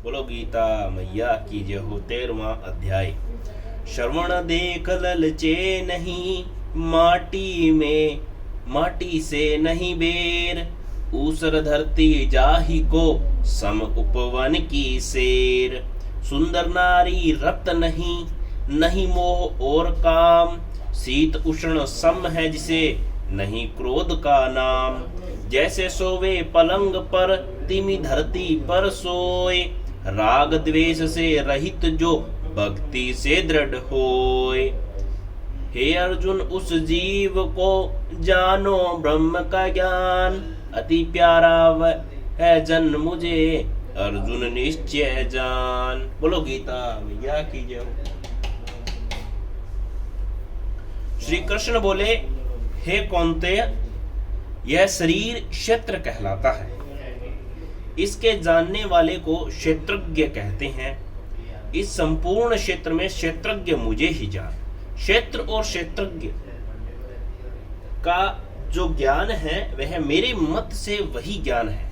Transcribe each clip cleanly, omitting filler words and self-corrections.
बोलो गीता मैया की जय हो। 13वां अध्याय। श्रवण देख ललचे नहीं, माटी में माटी से नहीं बेर, ऊसर धरती जाहि को सम उपवन की शेर। सुंदर नारी रत नहीं, नहीं मोह और काम, शीत उष्ण सम है जिसे नहीं क्रोध का नाम। जैसे सोवे पलंग पर तिमि धरती पर सोए, राग द्वेष से रहित जो भक्ति से दृढ़ होए। हे अर्जुन उस जीव को जानो ब्रह्म का ज्ञान, अति प्यारा है जन मुझे अर्जुन निश्चय जान। बोलो गीता मैया की जय। श्री कृष्ण बोले, हे कौन्तेय, यह शरीर क्षेत्र कहलाता है। इसके जानने वाले को क्षेत्रज्ञ कहते हैं। इस संपूर्ण क्षेत्र में क्षेत्रज्ञ मुझे ही जान। क्षेत्र और क्षेत्रज्ञ का जो ज्ञान है वह मेरे मत से वही ज्ञान है।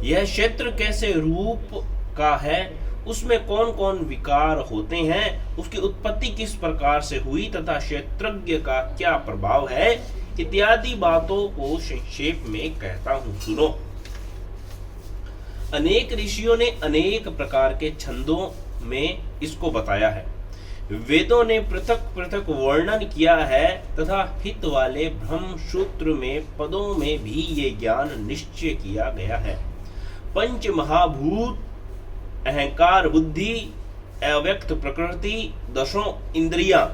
यह क्षेत्र कैसे रूप का है, उसमें कौन कौन विकार होते हैं, उसकी उत्पत्ति किस प्रकार से हुई तथा क्षेत्रज्ञ का क्या प्रभाव है, इत्यादि बातों को संक्षेप में कहता हूं, सुनो। अनेक ऋषियों ने अनेक प्रकार के छंदों में इसको बताया है। वेदों ने पृथक पृथक वर्णन किया है तथा हित वाले ब्रह्म सूत्र में पदों में भी ये ज्ञान निश्चय किया गया है। पंच महाभूत, अहंकार, बुद्धि, अव्यक्त प्रकृति, दशों इंद्रियां,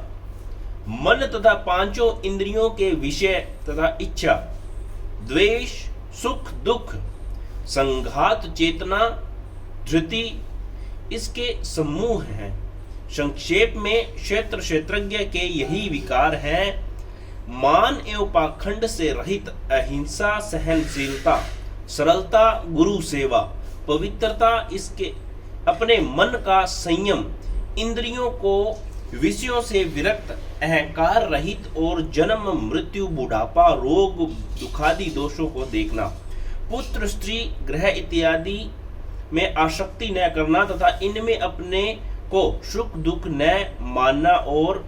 मन तथा पांचों इंद्रियों के विषय तथा इच्छा, द्वेष, सुख, दुख, संघात, चेतना, धृति, इसके समूह हैं। संक्षेप में क्षेत्र क्षेत्रज्ञ के यही विकार हैं। मान एवं पाखंड से रहित अहिंसा, सहनशीलता, सरलता, गुरु सेवा, पवित्रता, इसके अपने मन का संयम, इंद्रियों को विषयों से विरक्त, अहंकार रहित और जन्म मृत्यु बुढ़ापा रोग दुखादि दोषों को देखना, पुत्र स्त्री ग्रह इत्यादि में आसक्ति न करना तथा इनमें अपने को सुख दुख न मानना और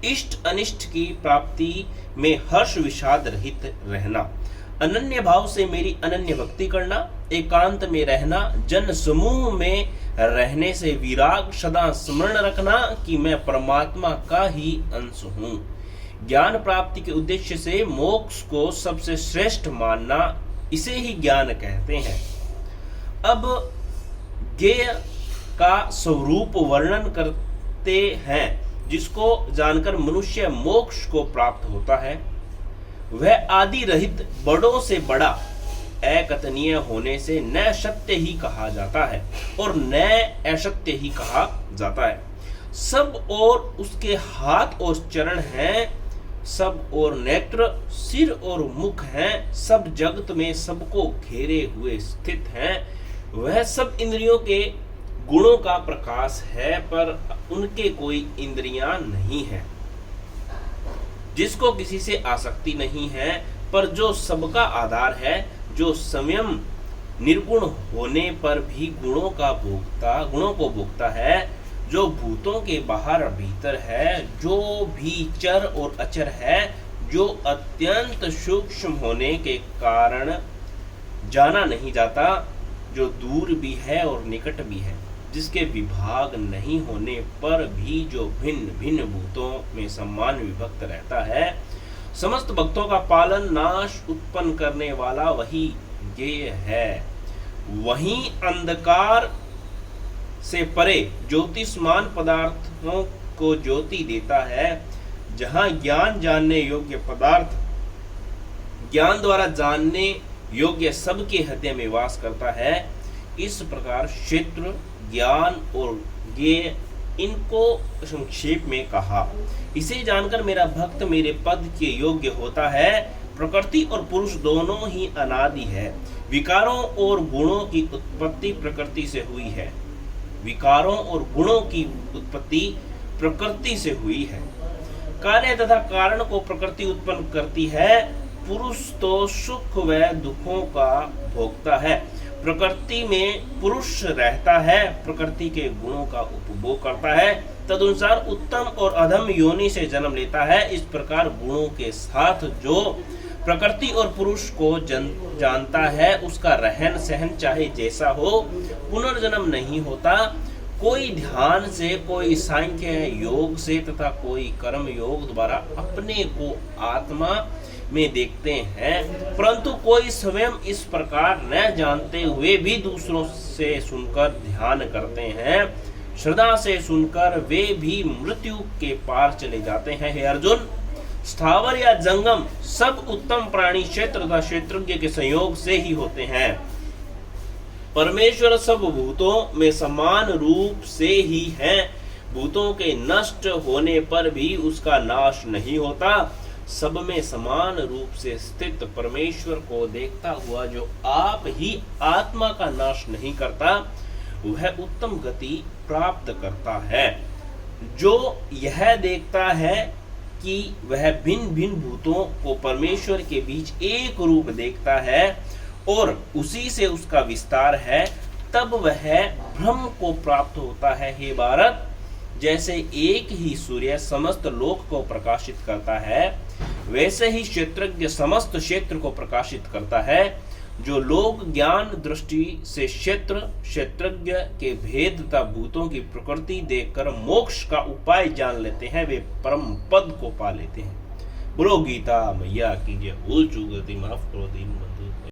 इष्ट अनिष्ट की प्राप्ति में हर्ष विषाद रहित रहना, अनन्य भाव से मेरी अनन्य भक्ति करना, एकांत में रहना, जन समूह में रहने से विराग, सदा स्मरण रखना कि मैं परमात्मा का ही अंश हूँ। ज्ञान प्राप्ति के उद्देश्य से मोक्ष को सबसे श्रेष्ठ मानना, इसे ही ज्ञान कहते हैं। अब ज्ञेय का स्वरूप वर्णन करते हैं, जिसको जानकर मनुष्य मोक्ष को प्राप्त होता है। वह आदि रहित, बड़ों से बड़ा, अकथनीय होने से न सत्य ही कहा जाता है और न असत्य ही कहा जाता है। सब और उसके हाथ और चरण हैं, सब और नेत्र, सिर और मुख हैं, सब जगत में सबको घेरे हुए स्थित हैं। वह सब इंद्रियों के गुणों का प्रकाश है, पर उनके कोई इंद्रियां नहीं है। जिसको किसी से आसक्ति नहीं है, पर जो सबका आधार है, जो संयम निर्गुण होने पर भी गुणों को भोगता है, जो भूतों के बाहर भीतर है, जो भी चर और अचर है, जो अत्यंत सूक्ष्म होने के कारण जाना नहीं जाता, जो दूर भी है और निकट भी है, जिसके विभाग नहीं होने पर भी जो भिन्न भिन्न भूतों में समान विभक्त रहता है, समस्त भक्तों का पालन नाश उत्पन्न करने वाला वही ज्ञेय है। वही अंधकार से परे ज्योतिष्मान पदार्थों को ज्योति देता है। जहाँ ज्ञान जानने योग्य पदार्थ ज्ञान द्वारा जानने योग्य सबके हृदय में वास करता है। इस प्रकार क्षेत्र, ज्ञान और ज्ञेय, इनको संक्षेप में कहा। इसे जानकर मेरा भक्त मेरे पद के योग्य होता है। प्रकृति और पुरुष दोनों ही अनादि है। विकारों और गुणों की उत्पत्ति प्रकृति से हुई है। विकारों और गुणों की उत्पत्ति प्रकृति से हुई है। कार्य तथा कारण को प्रकृति उत्पन्न करती है। पुरुष तो सुख व दुखों का भोगता है। प्रकृति में पुरुष रहता है, प्रकृति के गुणों का उपभोग करता है, तदनुसार उत्तम और अधम योनि से जन्म लेता है। इस प्रकार गुणों के साथ जो प्रकृति और पुरुष को जानता है, उसका रहन सहन चाहे जैसा हो, पुनर्जन्म नहीं होता। कोई ध्यान से, कोई सांख्य योग से तथा कोई कर्म योग द्वारा अपने को आत्मा में देखते हैं, परंतु कोई स्वयं इस प्रकार न जानते हुए भी दूसरों से सुनकर ध्यान करते हैं। श्रद्धा से सुनकर वे भी मृत्यु के पार चले जाते हैं। हे अर्जुन, स्थावर या जंगम सब उत्तम प्राणी क्षेत्र तथा क्षेत्रज्ञ के संयोग से ही होते हैं। परमेश्वर सब भूतों में समान रूप से ही है। भूतों के नष्ट होने पर भी उसका नाश नहीं होता। सब में समान रूप से स्थित परमेश्वर को देखता हुआ जो आप ही आत्मा का नाश नहीं करता, वह उत्तम गति प्राप्त करता है। जो यह देखता है कि वह भिन्न भिन्न भूतों को परमेश्वर के बीच एक रूप देखता है और उसी से उसका विस्तार है, तब वह ब्रह्म को प्राप्त होता है। हे भारत, जैसे एक ही सूर्य समस्त लोक को प्रकाशित करता है, वैसे ही क्षेत्रज्ञ समस्त क्षेत्र को प्रकाशित करता है। जो लोग ज्ञान दृष्टि से क्षेत्रज्ञ के भेद तथा भूतों की प्रकृति देखकर मोक्ष का उपाय जान लेते हैं, वे परम पद को पा लेते हैं। बोलो गीता मैया की जय। भूल चूक गलती माफ करो दीन।